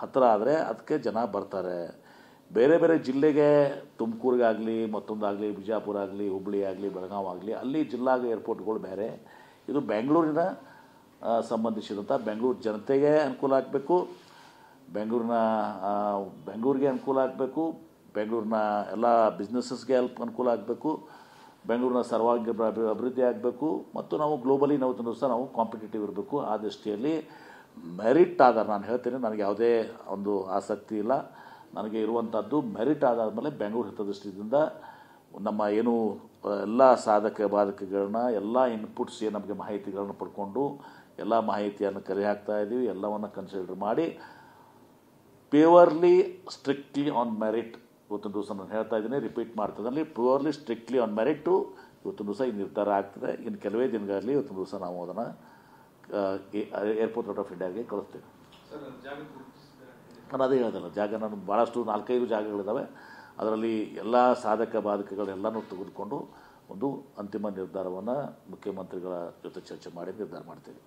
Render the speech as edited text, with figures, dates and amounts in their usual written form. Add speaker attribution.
Speaker 1: ಹತ್ತಿರ ಆದರೆ ಅದಕ್ಕೆ ಜನ ಬರ್ತಾರೆ. ಬೇರೆ ಬೇರೆ ಜಿಲ್ಲೆಗೆ ತುಮಕೂರಿಗಾಗಲಿ ಮತ್ತೊಂದಾಗಲಿ ಬಿಜಾಪುರ ಆಗಲಿ ಹುಬ್ಬಳ್ಳಿ ಆಗಲಿ ಬೆಳಗಾವಿ ಆಗಲಿ ಅಲ್ಲಿ ಜಿಲ್ಲಾ ಏರ್ಪೋರ್ಟ್ಗಳು ಬೇರೆ. ಇದು ಬೆಂಗಳೂರಿನ ಸಂಬಂಧಿಸಿದಂಥ ಬೆಂಗಳೂರು ಜನತೆಗೆ ಅನುಕೂಲ ಆಗಬೇಕು, ಬೆಂಗಳೂರಿಗೆ ಅನುಕೂಲ ಆಗಬೇಕು, ಬೆಂಗಳೂರಿನ ಎಲ್ಲ ಬಿಸ್ನೆಸಸ್ಗೆ ಅನುಕೂಲ ಆಗಬೇಕು, ಬೆಂಗಳೂರಿನ ಸರ್ವಾಂಗೀಣ ಅಭಿವೃದ್ಧಿ ಆಗಬೇಕು ಮತ್ತು ನಾವು ಗ್ಲೋಬಲಿ ಇವತ್ತಿನ ದಿವಸ ನಾವು ಕಾಂಪಿಟೇಟಿವ್ ಇರಬೇಕು. ಆ ದೃಷ್ಟಿಯಲ್ಲಿ ಮೆರಿಟ್ ಆಧಾರ ನಾನು ಹೇಳ್ತೇನೆ, ನನಗೆ ಯಾವುದೇ ಒಂದು ಆಸಕ್ತಿ ಇಲ್ಲ. ನನಗೆ ಇರುವಂಥದ್ದು ಮೆರಿಟ್ ಆಧಾರದ ಮೇಲೆ ಬೆಂಗಳೂರು ಹಿತದೃಷ್ಟಿಯಿಂದ ನಮ್ಮ ಏನು ಎಲ್ಲ ಸಾಧಕ ಬಾಧಕಗಳನ್ನ ಎಲ್ಲ ಇನ್ಪುಟ್ಸ್ ಏನು ನಮಗೆ ಮಾಹಿತಿಗಳನ್ನು ಪಡ್ಕೊಂಡು ಎಲ್ಲ ಮಾಹಿತಿಯನ್ನು ಕಲೆ ಹಾಕ್ತಾ ಇದ್ದೀವಿ. ಎಲ್ಲವನ್ನು ಕನ್ಸಿಡರ್ ಮಾಡಿ ಪ್ಯೂರ್ಲಿ ಸ್ಟ್ರಿಕ್ಟ್ಲಿ ಆನ್ ಮೆರಿಟ್ ಇವತ್ತಿನ ದಿವಸ ನಾನು ಹೇಳ್ತಾ ಇದ್ದೀನಿ, ರಿಪೀಟ್ ಮಾಡ್ತಿದ್ದಲ್ಲಿ ಪ್ಯೂರ್ಲಿ ಸ್ಟ್ರಿಕ್ಟ್ಲಿ ಆನ್ ಮೆರಿಟು ಇವತ್ತಿನ ದಿವಸ ಈ ನಿರ್ಧಾರ ಆಗ್ತದೆ. ಇನ್ನು ಕೆಲವೇ ದಿನಗಳಲ್ಲಿ ಇವತ್ತಿನ ದಿವಸ ನಾವು ಅದನ್ನು ಏರ್ಪೋರ್ಟ್ ಆಫ್ ಇಂಡಿಯಾಗೆ ಕಳಿಸ್ತೇವೆ. ನಾನು ಅದೇ ಹೇಳ್ದಲ್ಲ, ಜಾಗ ನಾನು ಭಾಳಷ್ಟು 4-5 ಜಾಗಗಳಿದ್ದಾವೆ. ಅದರಲ್ಲಿ ಎಲ್ಲ ಸಾಧಕ ಬಾಧಕಗಳೆಲ್ಲನೂ ತೆಗೆದುಕೊಂಡು ಒಂದು ಅಂತಿಮ ನಿರ್ಧಾರವನ್ನು ಮುಖ್ಯಮಂತ್ರಿಗಳ ಜೊತೆ ಚರ್ಚೆ ಮಾಡಿ ನಿರ್ಧಾರ ಮಾಡ್ತೇವೆ.